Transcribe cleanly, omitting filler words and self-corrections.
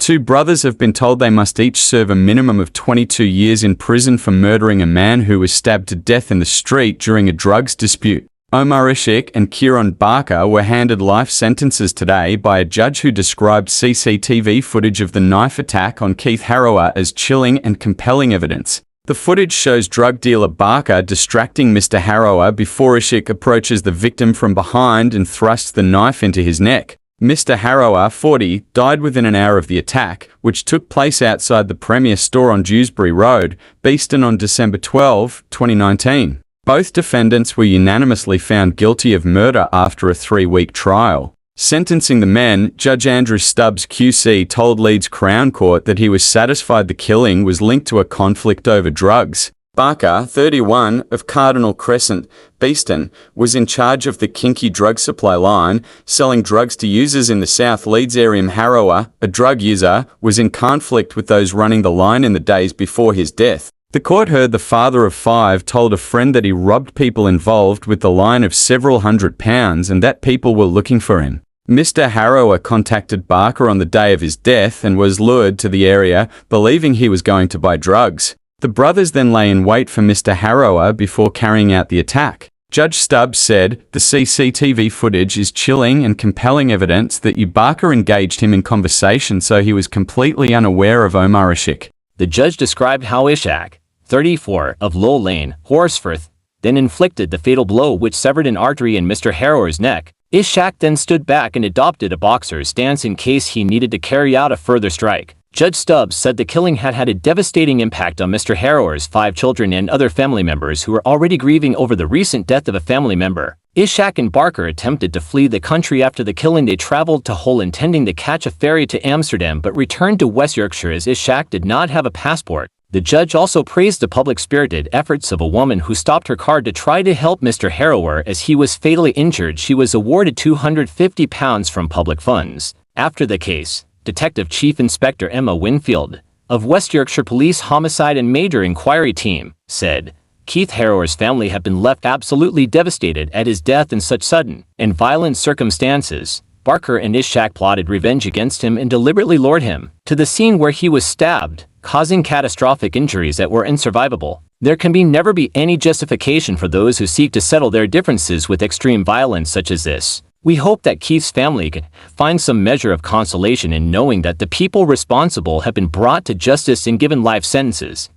Two brothers have been told they must each serve a minimum of 22 years in prison for murdering a man who was stabbed to death in the street during a drugs dispute. Omar Ishak and Kieran Barker were handed life sentences today by a judge who described CCTV footage of the knife attack on Keith Harrower as chilling and compelling evidence. The footage shows drug dealer Barker distracting Mr. Harrower before Ishak approaches the victim from behind and thrusts the knife into his neck. Mr. Harrower, 40, died within an hour of the attack, which took place outside the Premier store on Dewsbury Road, Beeston, on December 12, 2019. Both defendants were unanimously found guilty of murder after a 3-week trial. Sentencing the men, Judge Andrew Stubbs QC told Leeds Crown Court that he was satisfied the killing was linked to a conflict over drugs. Barker, 31, of Cardinal Crescent, Beeston, was in charge of the kinky drug supply line, selling drugs to users in the South Leeds area. Harrower, a drug user, was in conflict with those running the line in the days before his death. The court heard the father of 5 told a friend that he robbed people involved with the line of several £100s and that people were looking for him. Mr. Harrower contacted Barker on the day of his death and was lured to the area, believing he was going to buy drugs. The brothers then lay in wait for Mr. Harrower before carrying out the attack. Judge Stubbs said, "The CCTV footage is chilling and compelling evidence that Barker engaged him in conversation, so he was completely unaware of Omar Ishak." The judge described how Ishak, 34, of Low Lane, Horsforth, then inflicted the fatal blow which severed an artery in Mr. Harrower's neck. Ishak then stood back and adopted a boxer's stance in case he needed to carry out a further strike. Judge Stubbs said the killing had had a devastating impact on Mr. Harrower's 5 children and other family members who were already grieving over the recent death of a family member. Ishak and Barker attempted to flee the country after the killing. They traveled to Hull intending to catch a ferry to Amsterdam but returned to West Yorkshire as Ishak did not have a passport. The judge also praised the public-spirited efforts of a woman who stopped her car to try to help Mr. Harrower as he was fatally injured. She was awarded £250 from public funds. After the case, Detective Chief Inspector Emma Winfield, of West Yorkshire Police Homicide and Major Inquiry Team, said, "Keith Harrower's family have been left absolutely devastated at his death in such sudden and violent circumstances. Barker and Ishak plotted revenge against him and deliberately lured him to the scene where he was stabbed, causing catastrophic injuries that were unsurvivable. There can never be any justification for those who seek to settle their differences with extreme violence such as this. We hope that Keith's family can find some measure of consolation in knowing that the people responsible have been brought to justice and given life sentences."